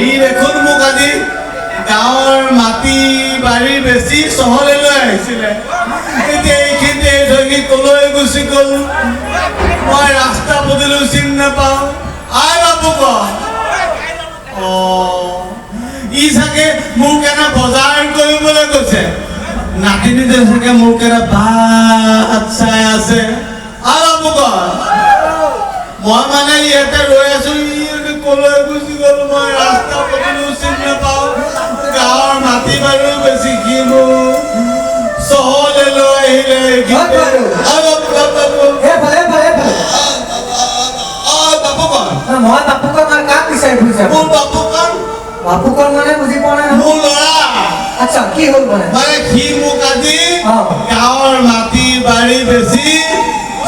ই দেখোন মোক আজি গাঁৱৰ মাটি বাৰী বেছি চহৰলৈ আহিছিলে। এতিয়া এইখিনিতে ধৰি কলৈ গুচি গ'ল, মই ৰাস্তা পদূলিও চিনি নাপাওঁ। আই বাবু ক ই চাগে মোক এনে বজাৰ কৰিবলৈ গৈছে। নাতিনীতে চাগে মোক এটা ভাত চাই আছে। আই বাবু ক মই মানে ইয়াতে ৰৈ আছো, কলৈ গুচি গ'ল মই ৰাস্তা পদূলিও চিনি নাপাওঁ। গাঁৱৰ মাটি বাৰীও বেছি কিনো চহৰলৈ আহিলে। মই বাপুকন আৰু কাক বিচাৰি ফুৰিছে? মোৰ বাপুকন। বাপুকন মানে বুজি পোৱা নাই। মোৰ ল'ৰা। আচ্ছা কি হ'ল মানে? মানে সি মোক আজি গাঁৱৰ মাটি বাৰী বেছি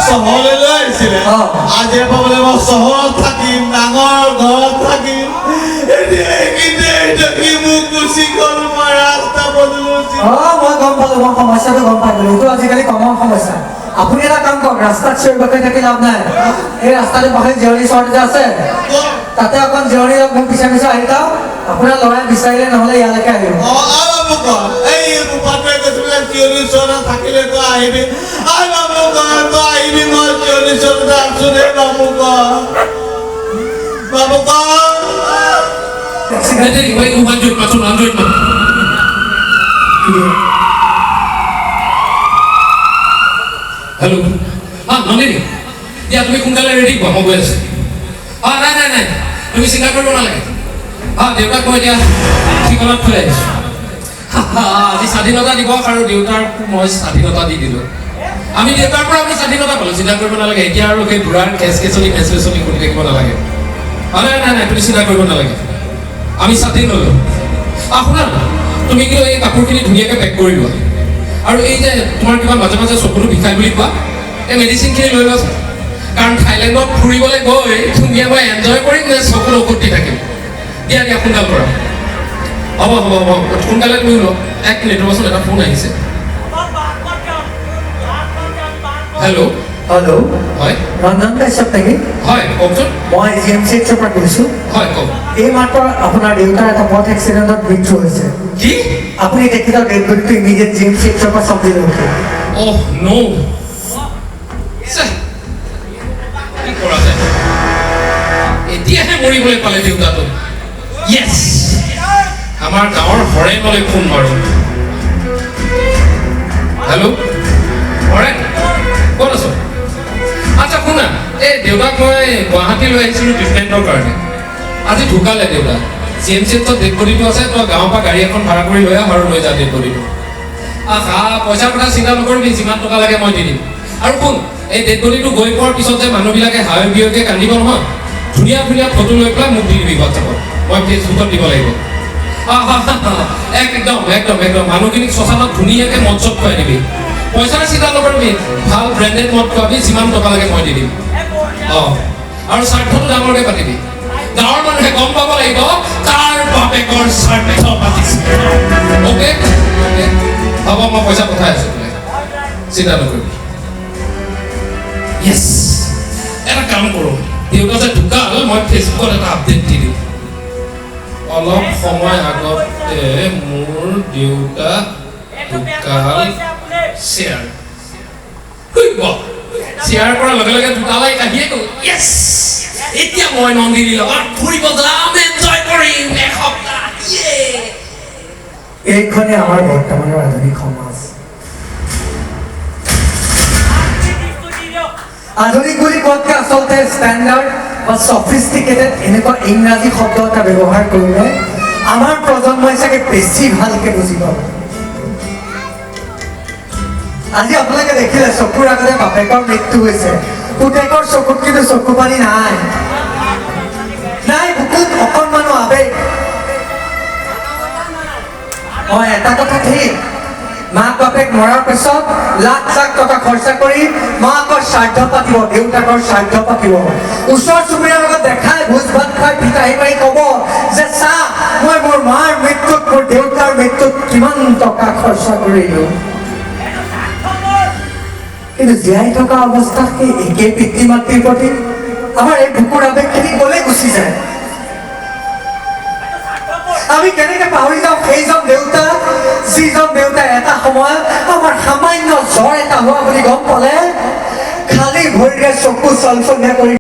চহৰলৈ আহিছিলে। আজি বোলে মই চহৰত থাকিম, ডাঙৰ ঘৰত থাকিম। সি মোক গুচি গ'ল, মই ৰাস্তা পদূলিও মই গম পালো, মই সমস্যাটো গম পাই গলো। এইটো আজিকালি কমন সমস্যা। আপুনি এটা কাম কৰক, ৰাস্তাত চিঞৰি বাখৰি থাকি লাভ নাই। এই ৰাস্তাটো পাখৰি জিৰণি চৰত যে আছে, তাতে অকণ জিৰণি লওক, মোক পিছে পিছে আহি যাওক। আপোনাৰ ল'ৰাই বিচাৰিলে নহ'লে ইয়ালৈকে আহিব। জিৰণি চৰত থাকিলে তই আহিবি। তই আহিবি, মই জিৰণি চৰতে আছো দে বাবু ক। বাবু ক হেল্ল' নন্দিনী, দিয়া তুমি সোনকালে ৰেডি হোৱা, মই গৈ আছো। নাই নাই নাই, তুমি চিন্তা কৰিব নালাগে। দেউতাক মই এতিয়া ঠিকনাত থৈ আহিছোঁ। আজি স্বাধীনতা দিৱস আৰু দেউতাক মই স্বাধীনতা দি দিলোঁ। আমি দেউতাৰ পৰা আমি স্বাধীনতা পালোঁ, চিন্তা কৰিব নালাগে। এতিয়া আৰু সেই বুঢ়াৰ কেঁচলি কৰি থাকিব নালাগে। নাই নাই নাই, তুমি চিন্তা কৰিব নালাগে, আমি স্বাধীন হ'লোঁ। শুনা, তুমি কিন্তু এই কাপোৰখিনি ধুনীয়াকৈ পেক কৰি লোৱা। আৰু এই যে তোমাৰ কিবা মাজে মাজে চকুটো বিষাই বুলি কোৱা, এই মেডিচিনখিনি লৈ লোৱাচোন। কাৰণ থাইলেণ্ডত ফুৰিবলৈ গৈ ধুনীয়া মই এনজয় কৰিম নে চকুত ঔষধ দি থাকিম? দিয়া দিয়া, সোনকাল কৰা। হ'ব হ'ব হ'ব, সোনকালে তুমি লোৱা। 1 মিনিট ৰ'বাচোন, এটা ফোন আহিছে। হেল্ল' হেল্ল' হয় ৰঞ্জন কাশ্যপ নেকি? হয় কওকচোন। মই GMCHৰ পৰা কৈছোঁ। হয় কওক। এই মাত্ৰ আপোনাৰ দেউতাৰ এটা পথ এক্সিডেণ্টত মৃত্যু হৈছে। কি? আপুনি তেখেতৰ ডেড বডিটো ইমিডিয়েট GMCHৰ পৰা চম্ভালি ল'ব। অহ ন', কি কৰা যায়? এতিয়াহে মৰিবলৈ পালে দেউতাটো। য়েছ, আমাৰ গাঁৱৰ হৰেণলৈ ফোন মাৰো। হেল্ল' হৰেণ, ক'ত আছ? আচ্ছা শুনা, এই দেউতাক মই গুৱাহাটী লৈ আহিছিলোঁ ট্ৰিটমেণ্টৰ কাৰণে। আজি ঢুকালে দেউতা। GMCHত ডেড বডিটো আছে, তই গাঁৱৰ পৰা গাড়ী এখন ভাড়া কৰি লৈ আহ আৰু লৈ যা ডেড বডিটো। পইচাৰ কথা চিন্তা নকৰিবি, যিমান টকা লাগে মই দি দিম। আৰু শুন, এই ডেড বডিটো গৈ পোৱাৰ পিছত যে মানুহবিলাকে হাৱে বিয়কে কান্দিব নহয়, ধুনীয়া ধুনীয়া ফটো লৈ পেলাই মোক দি দিবি হোৱাটছএপত, মই ফেচবুকত দিব লাগিব। একদম একদম একদম, মানুহখিনিক শ্মশানত ধুনীয়াকৈ মদ চদ খুৱাই দিবি। পইচাৰ চিন্তা নকৰিবি, ভাল ব্ৰেণ্ডেড মদ খুৱাবি, যিমান টকা লাগে মই দি দিম। আৰু স্বাৰ্থটো ডাঙৰকৈ পাতিবি। গাঁৱৰ মানুহে গম পাব লাগিব কাৰ বাপেকৰ স্বাৰ্থ পাতিছে। অ'কে হ'ব, মই পইচা পঠাই আছো, চিন্তা নকৰিবি। য়েছ, এটা কাম কৰোঁ, দেউতা যে ঢুকাল, মই ফেচবুকত এটা আপডেট দি দিম। অলপ সময় আগতে মোৰ দেউতা ঢুকাল, শ্বেয়াৰ শ্বেয়াৰ কৰাৰ লগে লগে দুটা লাইক আহিয়ে গ'ল। য়েছ, এতিয়া মই নন্দিনীৰ লগত ফুৰিব যাম, এনজয় কৰিম এসপ্তাহ। এইখনে আমাৰ বৰ্তমানৰ আধুনিক সমাজ। আধুনিক বুলি কোৱাতকে আচলতে ষ্টেণ্ডাৰ্ড বা চফিষ্টিকেটেড এনেকুৱা ইংৰাজী শব্দ এটা ব্যৱহাৰ কৰিলে আমাৰ প্ৰজন্মই চাগে বেছি ভালকে বুজি পাব। আজি আপোনালোকে দেখিলে চকুৰ আগতে বাপেকৰ মৃত্যু হৈছে, পুতেকৰ চকুত কিন্তু চকু পানী নাই, বুকুত অকণমানো আবেগ। এটা কথা ঠিক, মাক বাপেক মৰাৰ পিছত লাখ লাখ টকা খৰচা কৰি মাকৰ শ্ৰাদ্ধ পাতিব, দেউতাকৰ শ্ৰাদ্ধ পাতিব। ওচৰ চুবুৰীয়াৰ লগত দেখাই ভোজ ভাত খাই পিতাহি মাৰি ক'ব যে চা, মই মোৰ মাৰ মৃত্যুত, মোৰ দেউতাৰ মৃত্যুত কিমান টকা খৰচা কৰিলো। কিন্তু জীয়াই থকা অৱস্থাত সেই একে পিতৃ মাতৃৰ প্ৰতি আমাৰ এই বুকুৰ আবেগখিনি গ'লে গুচি যায়। আমি কেনেকৈ পাহৰি যাওঁ সেইজন দেউতা, যিজন দেউতাই এটা সময়ত আমাৰ সামান্য জ্বৰ এটা হোৱা বুলি গম পালে খালী ভৰিৰে চকু চলচলীয়া কৰি